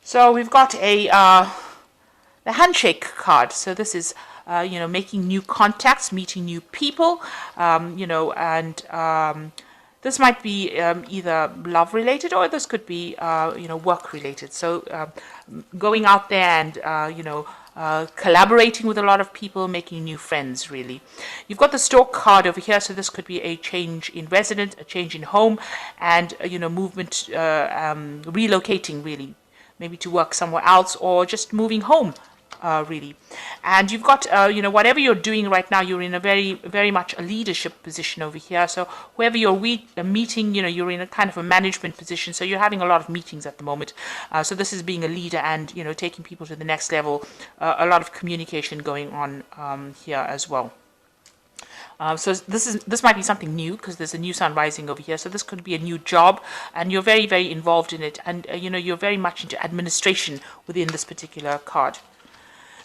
So we've got the handshake card. So this is making new contacts, meeting new people, and this might be either love related, or this could be work related. So going out there and collaborating with a lot of people, making new friends, really. You've got the Stork card over here, so this could be a change in residence, a change in home, and movement, relocating, really, maybe to work somewhere else, or just moving home, really. And you've got whatever you're doing right now, you're in a very much a leadership position over here. So whoever you're meeting, you're in a kind of a management position, so you're having a lot of meetings at the moment. So this is being a leader and taking people to the next level. A lot of communication going on here as well. So this might be something new, because there's a new sun rising over here. So this could be a new job, and you're very involved in it, and you're very much into administration within this particular card.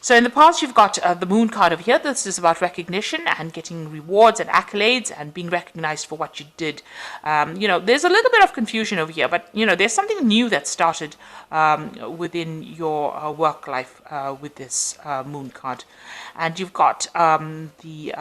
So in the past, you've got the Moon card over here. This is about recognition and getting rewards and accolades and being recognized for what you did. There's a little bit of confusion over here, but there's something new that started within your work life with this Moon card. And you've got the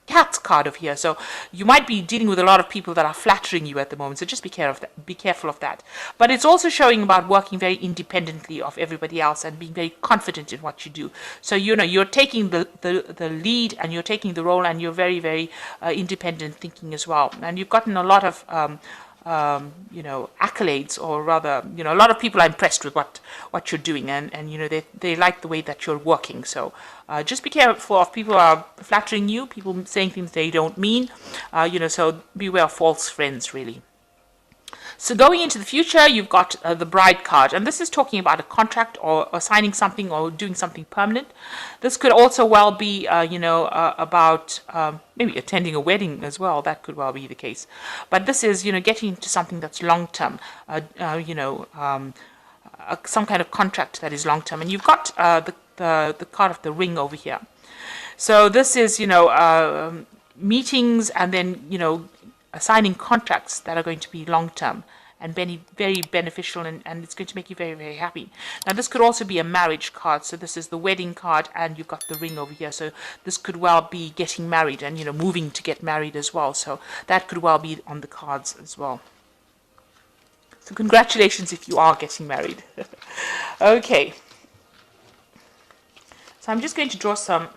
Cat card over here. So you might be dealing with a lot of people that are flattering you at the moment. So just be careful of that. But it's also showing about working very independently of everybody else and being very confident in what you do. So you're taking the lead, and you're taking the role, and you're very independent thinking as well. And you've gotten a lot of accolades, or rather, a lot of people are impressed with what you're doing, and they like the way that you're working. So just be careful of people who are flattering you, people saying things they don't mean. So beware of false friends, really. So going into the future, you've got the Bride card, and this is talking about a contract, or signing something, or doing something permanent. This could also well be, about maybe attending a wedding as well. That could well be the case. But this is, getting into something that's long term, some kind of contract that is long term. And you've got the card of the Ring over here. So this is, meetings, and then, signing contracts that are going to be long-term and very beneficial, and it's going to make you very happy. Now, this could also be a marriage card. So this is the wedding card, and you've got the ring over here. So this could well be getting married and, moving to get married as well. So that could well be on the cards as well. So congratulations if you are getting married. Okay. So I'm just going to draw some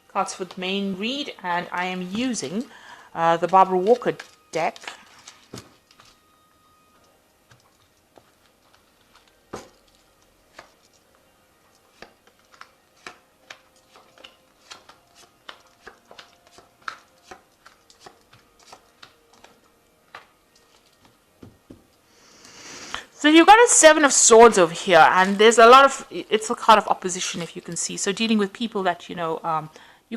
cards for the main read, and I am using the Barbara Walker deck. So you've got a Seven of Swords over here, and there's it's a card of opposition, if you can see. So dealing with people that, you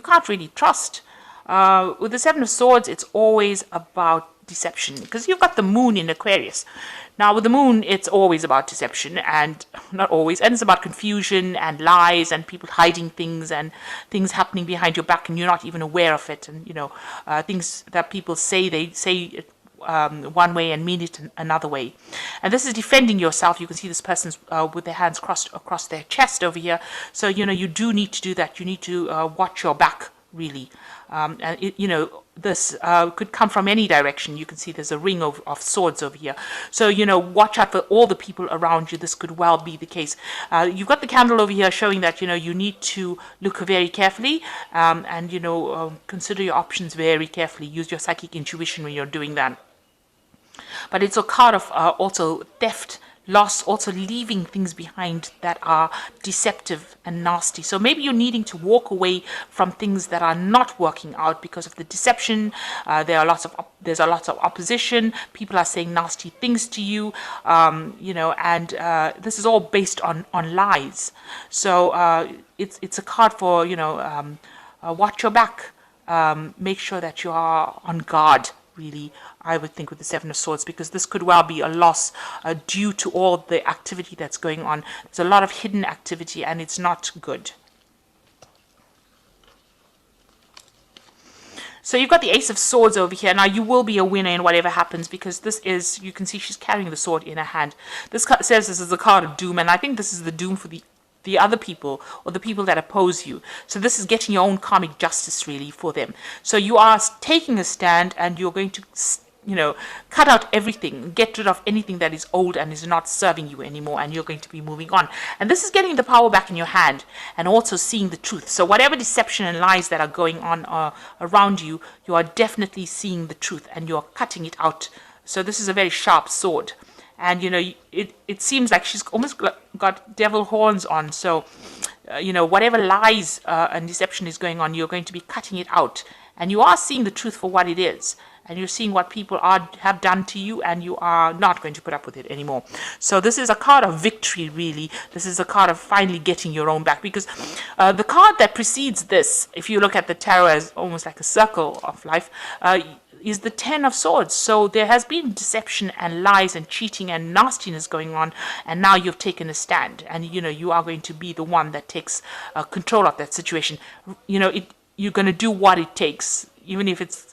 can't really trust. With the Seven of Swords, it's always about deception, because you've got the Moon in Aquarius. Now, with the Moon, it's always about deception, and not always, and it's about confusion and lies and people hiding things and things happening behind your back, and you're not even aware of it. And things that people say, they say one way and mean it another way. And this is defending yourself. You can see this person's with their hands crossed across their chest over here. So you do need to do that. You need to watch your back, really. And this could come from any direction. You can see there's a ring of swords over here. So, watch out for all the people around you. This could well be the case. You've got the candle over here showing that, you need to look very carefully, and, consider your options very carefully. Use your psychic intuition when you're doing that. But it's a card of also theft, loss, also leaving things behind that are deceptive and nasty. So maybe you're needing to walk away from things that are not working out because of the deception. There's a lot of opposition. People are saying nasty things to you, and this is all based on lies. So it's a card for watch your back. Make sure that you are on guard, really, I would think, with the Seven of Swords, because this could well be a loss due to all the activity that's going on. There's a lot of hidden activity, and it's not good. So you've got the Ace of Swords over here. Now, you will be a winner in whatever happens, because this is, you can see she's carrying the sword in her hand. This says this is a card of doom, and I think this is the doom for the other people, or the people that oppose you. So this is getting your own karmic justice, really, for them. So you are taking a stand, and you're going to, cut out everything, get rid of anything that is old and is not serving you anymore, and you're going to be moving on. And this is getting the power back in your hand, and also seeing the truth. So whatever deception and lies that are going on around you, you are definitely seeing the truth, and you're cutting it out. So this is a very sharp sword. And, it seems like she's almost got devil horns on. So, whatever lies and deception is going on, you're going to be cutting it out. And you are seeing the truth for what it is. And you're seeing what people have done to you, and you are not going to put up with it anymore. So this is a card of victory, really. This is a card of finally getting your own back. Because the card that precedes this, if you look at the tarot as almost like a circle of life, is the Ten of Swords. So there has been deception and lies and cheating and nastiness going on, and now you've taken a stand, and you are going to be the one that takes control of that situation. You're going to do what it takes, even if it's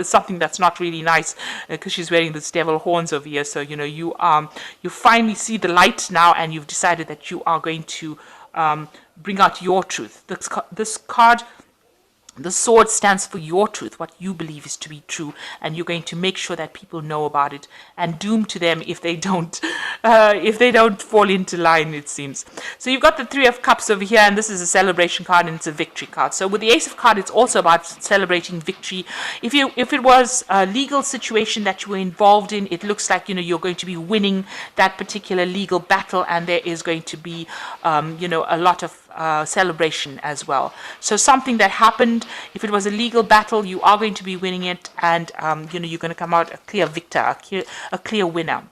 something that's not really nice, because she's wearing this devil horns over here. So you finally see the light now, and you've decided that you are going to bring out your truth. This card, the sword, stands for your truth, what you believe is to be true, and you're going to make sure that people know about it, and doom to them if they don't fall into line, it seems. So you've got the Three of Cups over here, and this is a celebration card, and it's a victory card. So with the Ace of Cups, it's also about celebrating victory. If it was a legal situation that you were involved in, it looks like you're going to be winning that particular legal battle, and there is going to be a lot of celebration as well. So something that happened, if it was a legal battle, you are going to be winning it, and you're going to come out a clear victor, a clear winner.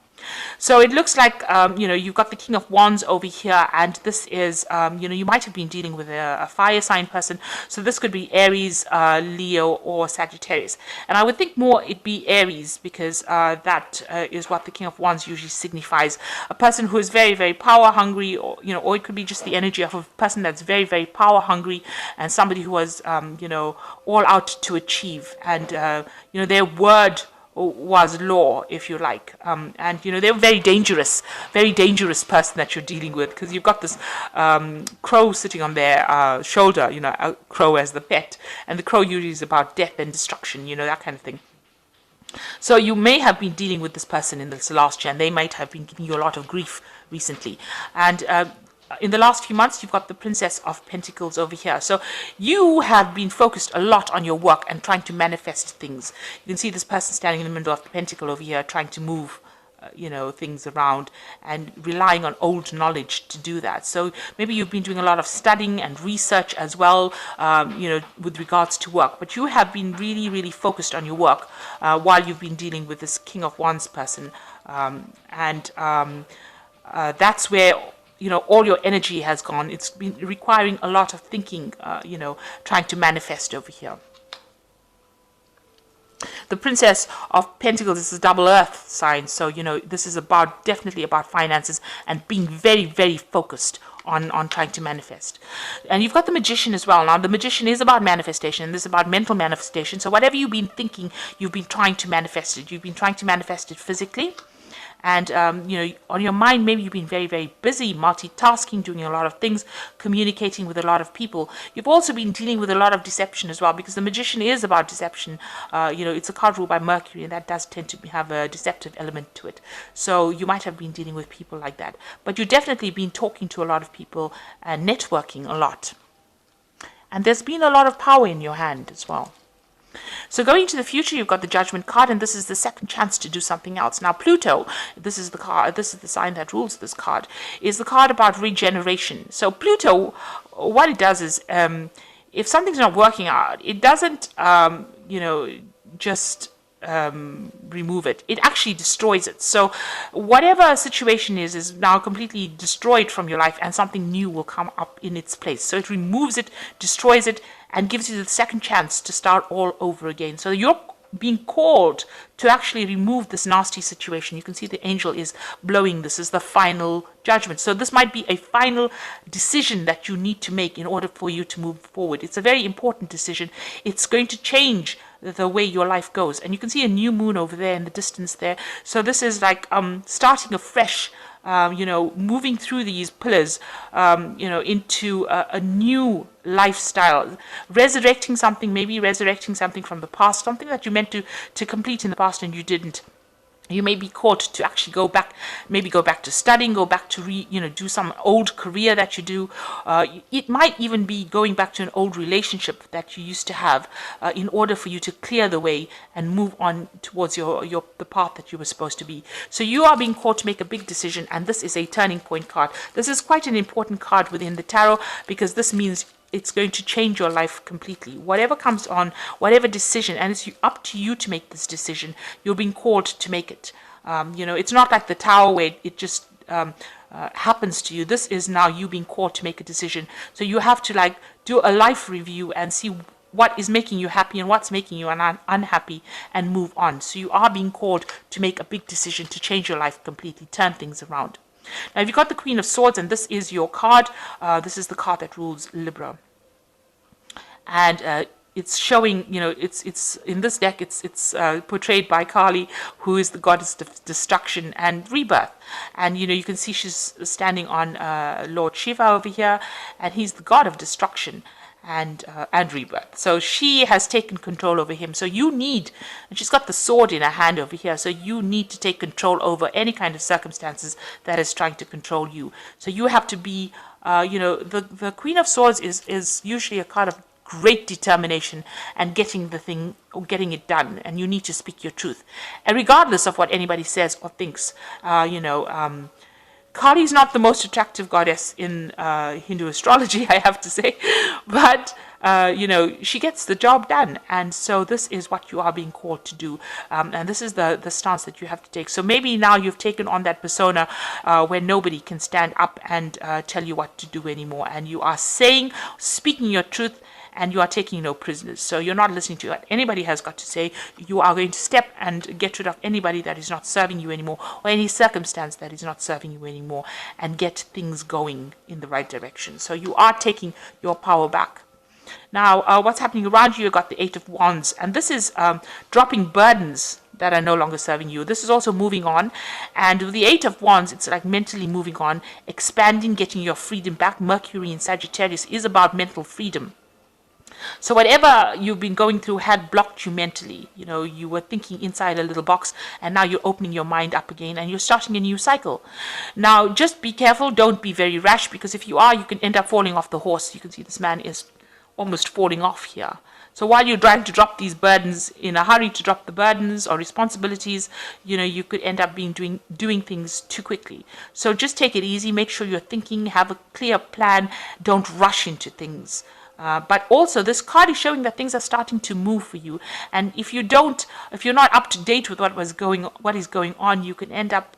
So it looks like, you've got the King of Wands over here, and this is, you might have been dealing with a fire sign person. So this could be Aries, Leo, or Sagittarius. And I would think more it'd be Aries, because that is what the King of Wands usually signifies. A person who is very, very power hungry, or it could be just the energy of a person that's very, very power hungry, and somebody who was, all out to achieve. And, their word was law, if you like, and they're very dangerous person that you're dealing with, because you've got this crow sitting on their shoulder, a crow as the pet, and the crow usually is about death and destruction, that kind of thing. So you may have been dealing with this person in this last year, and they might have been giving you a lot of grief recently. And in the last few months, you've got the Princess of Pentacles over here. So you have been focused a lot on your work and trying to manifest things. You can see this person standing in the middle of the pentacle over here, trying to move things around, and relying on old knowledge to do that. So maybe you've been doing a lot of studying and research as well, with regards to work. But you have been really, really focused on your work while you've been dealing with this King of Wands person. That's where all your energy has gone. It's been requiring a lot of thinking, trying to manifest over here. The Princess of Pentacles is a double earth sign. So, this is definitely about finances and being very, very focused on trying to manifest. And you've got the Magician as well. Now, the Magician is about manifestation, and this is about mental manifestation. So whatever you've been thinking, you've been trying to manifest it. You've been trying to manifest it physically. And, on your mind, maybe you've been very, very busy, multitasking, doing a lot of things, communicating with a lot of people. You've also been dealing with a lot of deception as well, because the Magician is about deception. It's a card ruled by Mercury, and that does tend to have a deceptive element to it. So you might have been dealing with people like that. But you've definitely been talking to a lot of people and networking a lot. And there's been a lot of power in your hand as well. So going into the future, you've got the Judgment card, and this is the second chance to do something else. Now, Pluto, this is the sign that rules this card, is the card about regeneration. So Pluto, what it does is, if something's not working out, it doesn't, just remove it. It actually destroys it. So whatever situation is now completely destroyed from your life, and something new will come up in its place. So it removes it, destroys it, and gives you the second chance to start all over again. So you're being called to actually remove this nasty situation. You can see the angel is blowing. This is the final judgment. So this might be a final decision that you need to make in order for you to move forward. It's a very important decision. It's going to change the way your life goes. And you can see a new moon over there in the distance there. So this is like starting afresh, moving through these pillars, into a new lifestyle, resurrecting something, maybe resurrecting something from the past, something that you meant to complete in the past and you didn't. You may be caught to actually go back to studying, go back to do some old career that you do. It might even be going back to an old relationship that you used to have, in order for you to clear the way and move on towards the path that you were supposed to be. So you are being called to make a big decision, and this is a turning point card. This is quite an important card within the tarot, because this means it's going to change your life completely. Whatever comes on, whatever decision, and it's up to you to make this decision. You're being called to make it. It's not like the Tower where it just happens to you. This is now you being called to make a decision. So you have to do a life review and see what is making you happy and what's making you unhappy, and move on. So you are being called to make a big decision to change your life completely, turn things around. Now, you've got the Queen of Swords, and this is your card. This is the card that rules Libra, and it's showing. It's in this deck. It's portrayed by Kali, who is the goddess of destruction and rebirth. And you can see she's standing on Lord Shiva over here, and he's the god of destruction and rebirth. So she has taken control over him. So and she's got the sword in her hand over here. So you need to take control over any kind of circumstances that is trying to control you. So you have to be, the Queen of Swords is usually a card of great determination and getting it done. And you need to speak your truth, and regardless of what anybody says or thinks, Kali is not the most attractive goddess in Hindu astrology, I have to say, but she gets the job done. And so this is what you are being called to do, and this is the stance that you have to take. So maybe now you've taken on that persona where nobody can stand up and tell you what to do anymore, and you are speaking your truth, and you are taking no prisoners. So you're not listening to what anybody has got to say. You are going to step and get rid of anybody that is not serving you anymore, or any circumstance that is not serving you anymore, and get things going in the right direction. So you are taking your power back. Now, what's happening around you? You've got the Eight of Wands, and this is dropping burdens that are no longer serving you. This is also moving on, and with the Eight of Wands, it's like mentally moving on, expanding, getting your freedom back. Mercury in Sagittarius is about mental freedom. So whatever you've been going through had blocked you mentally. You were thinking inside a little box, and now you're opening your mind up again, and you're starting a new cycle. Now, just be careful. Don't be very rash, because if you are, you can end up falling off the horse. You can see this man is almost falling off here. So while you're trying to drop these burdens, in a hurry to drop the burdens or responsibilities, you could end up doing things too quickly. So just take it easy. Make sure you're thinking, have a clear plan. Don't rush into things. But also, this card is showing that things are starting to move for you. And if you're not up to date with what is going on, you can end up,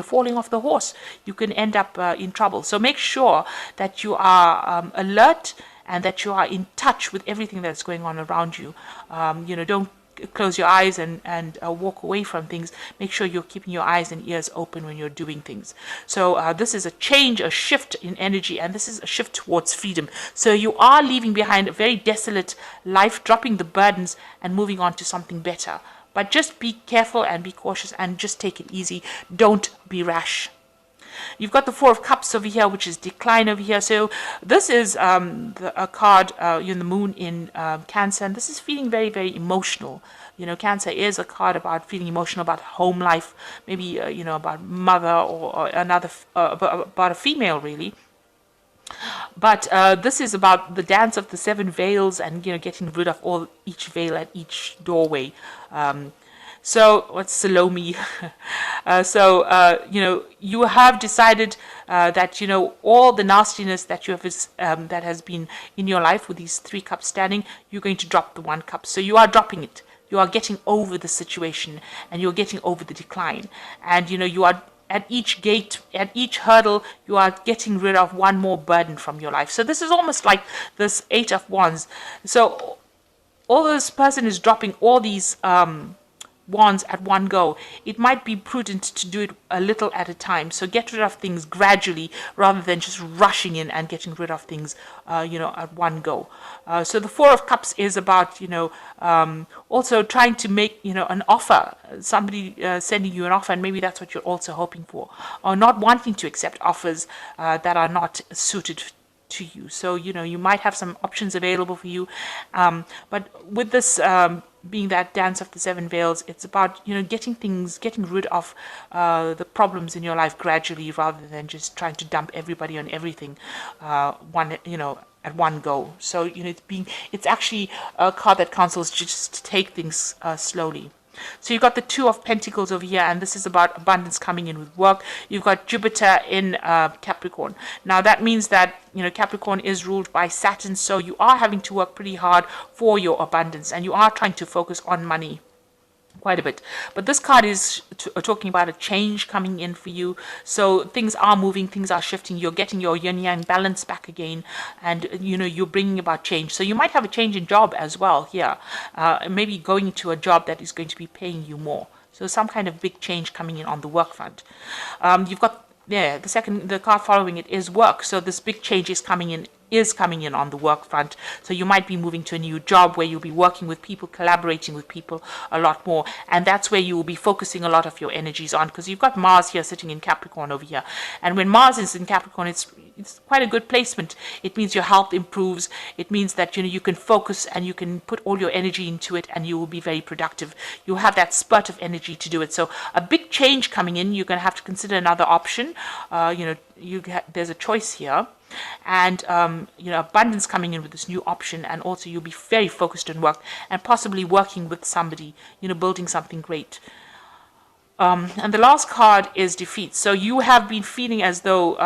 falling off the horse. You can end up in trouble. So make sure that you are alert, and that you are in touch with everything that's going on around you. Don't close your eyes and walk away from things. Make sure you're keeping your eyes and ears open when you're doing things. So this is a change, a shift in energy, and this is a shift towards freedom. So you are leaving behind a very desolate life, dropping the burdens and moving on to something better. But just be careful and be cautious, and just take it easy. Don't be rash. You've got the Four of Cups over here, which is decline over here. So this is a card in the moon in Cancer, and this is feeling very, very emotional. Cancer is a card about feeling emotional, about home life, maybe about mother or another, about a female really. But this is about the dance of the seven veils, and getting rid of each veil at each doorway. So what's Salome? You have decided that all the nastiness that you have that has been in your life with these three cups standing, you're going to drop the one cup. So you are dropping it. You are getting over the situation, and you're getting over the decline. And you are at each gate, at each hurdle, you are getting rid of one more burden from your life. So this is almost like this Eight of Wands. So all this person is dropping all these wands at one go. It might be prudent to do it a little at a time. So get rid of things gradually rather than just rushing in and getting rid of things, at one go. So the Four of Cups is about, also trying to make, an offer, somebody sending you an offer, and maybe that's what you're also hoping for, or not wanting to accept offers that are not suited to you. So, you might have some options available for you. But with this being that dance of the seven veils, it's about, getting rid of the problems in your life gradually rather than just trying to dump everybody on everything at one go. So, it's actually a card that counsels just to take things slowly. So you've got the Two of Pentacles over here, and this is about abundance coming in with work. You've got Jupiter in Capricorn. Now that means that, Capricorn is ruled by Saturn, so you are having to work pretty hard for your abundance, and you are trying to focus on money quite a bit. But this card is talking about a change coming in for you. So things are moving, things are shifting. You're getting your yin yang balance back again, and you're bringing about change. So you might have a change in job as well here. Maybe going to a job that is going to be paying you more. So some kind of big change coming in on the work front. You've got the card following it is work. So this big change is coming in on the work front. So you might be moving to a new job where you'll be working with people, collaborating with people a lot more, and that's where you will be focusing a lot of your energies on, because you've got Mars here sitting in Capricorn over here, and when Mars is in Capricorn, it's quite a good placement. It means your health improves. It means that you can focus and you can put all your energy into it, and you will be very productive. You'll have that spurt of energy to do it. So a big change coming in, you're going to have to consider another option. There's a choice here. And abundance coming in with this new option, and also you'll be very focused on work and possibly working with somebody, building something great. And the last card is defeat. So you have been feeling as though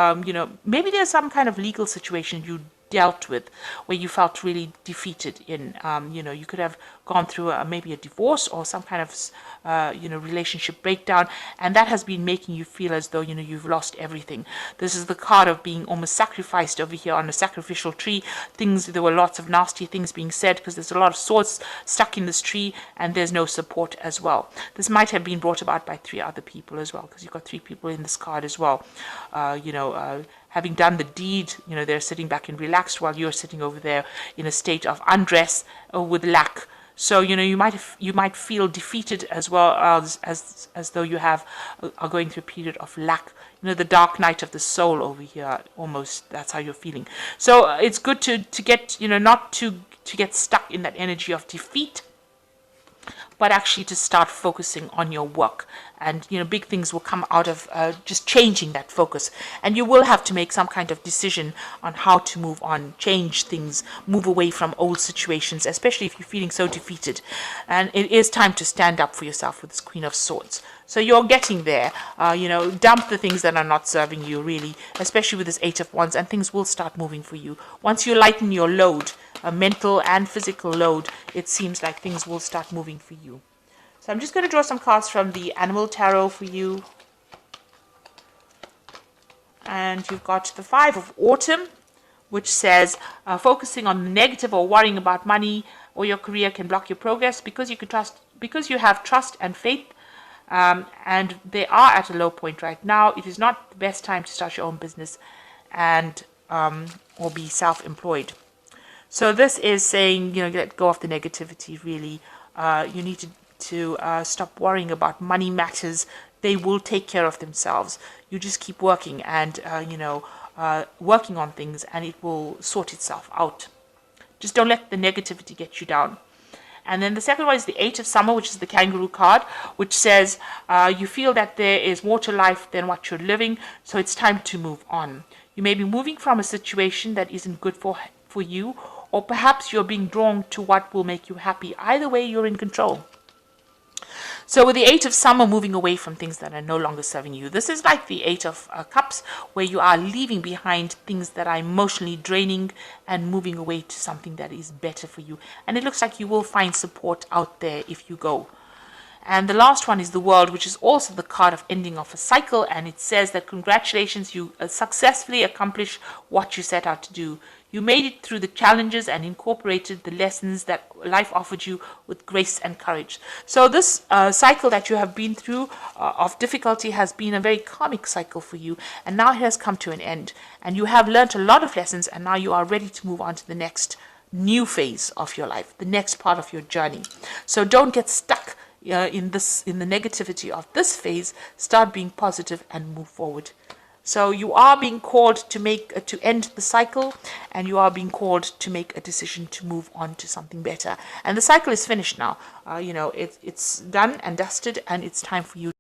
maybe there's some kind of legal situation you dealt with where you felt really defeated in. You could have gone through maybe a divorce or some kind of relationship breakdown, and that has been making you feel as though you've lost everything. This is the card of being almost sacrificed over here on a sacrificial tree. There were lots of nasty things being said because there's a lot of swords stuck in this tree, and there's no support as well. This might have been brought about by 3 other people as well, because you've got 3 people in this card as well. Having done the deed, they're sitting back and relaxed while you're sitting over there in a state of undress or with lack. So you might feel defeated as well as though you are going through a period of lack. The dark night of the soul over here, almost. That's how you're feeling. So it's good to get not to get stuck in that energy of defeat, but actually to start focusing on your work. And, big things will come out of just changing that focus. And you will have to make some kind of decision on how to move on, change things, move away from old situations, especially if you're feeling so defeated. And it is time to stand up for yourself with this Queen of Swords. So you're getting there, dump the things that are not serving you, really, especially with this 8 of Wands, and things will start moving for you. Once you lighten your load, a mental and physical load, it seems like things will start moving for you. So I'm just going to draw some cards from the Animal Tarot for you. And you've got the 5 of Autumn, which says focusing on the negative or worrying about money or your career can block your progress because you have trust and faith. And they are at a low point right now. It is not the best time to start your own business and or be self-employed. So this is saying, let go of the negativity, really. You need to stop worrying about money matters. They will take care of themselves. You just keep working and, working on things, and it will sort itself out. Just don't let the negativity get you down. And then the second one is the 8 of Summer, which is the Kangaroo card, which says you feel that there is more to life than what you're living, so it's time to move on. You may be moving from a situation that isn't good for you, or perhaps you're being drawn to what will make you happy. Either way, you're in control. So with the 8 of Summer, moving away from things that are no longer serving you. This is like the 8 of Cups, where you are leaving behind things that are emotionally draining and moving away to something that is better for you. And it looks like you will find support out there if you go. And the last one is the World, which is also the card of ending of a cycle, and it says that congratulations, you successfully accomplished what you set out to do. You made it through the challenges and incorporated the lessons that life offered you with grace and courage. So this cycle that you have been through of difficulty has been a very karmic cycle for you, and now it has come to an end. And you have learned a lot of lessons, and now you are ready to move on to the next new phase of your life, the next part of your journey. So don't get stuck in the negativity of this phase. Start being positive and move forward. So you are being called to end the cycle, and you are being called to make a decision to move on to something better. And the cycle is finished now. It's done and dusted, and it's time for you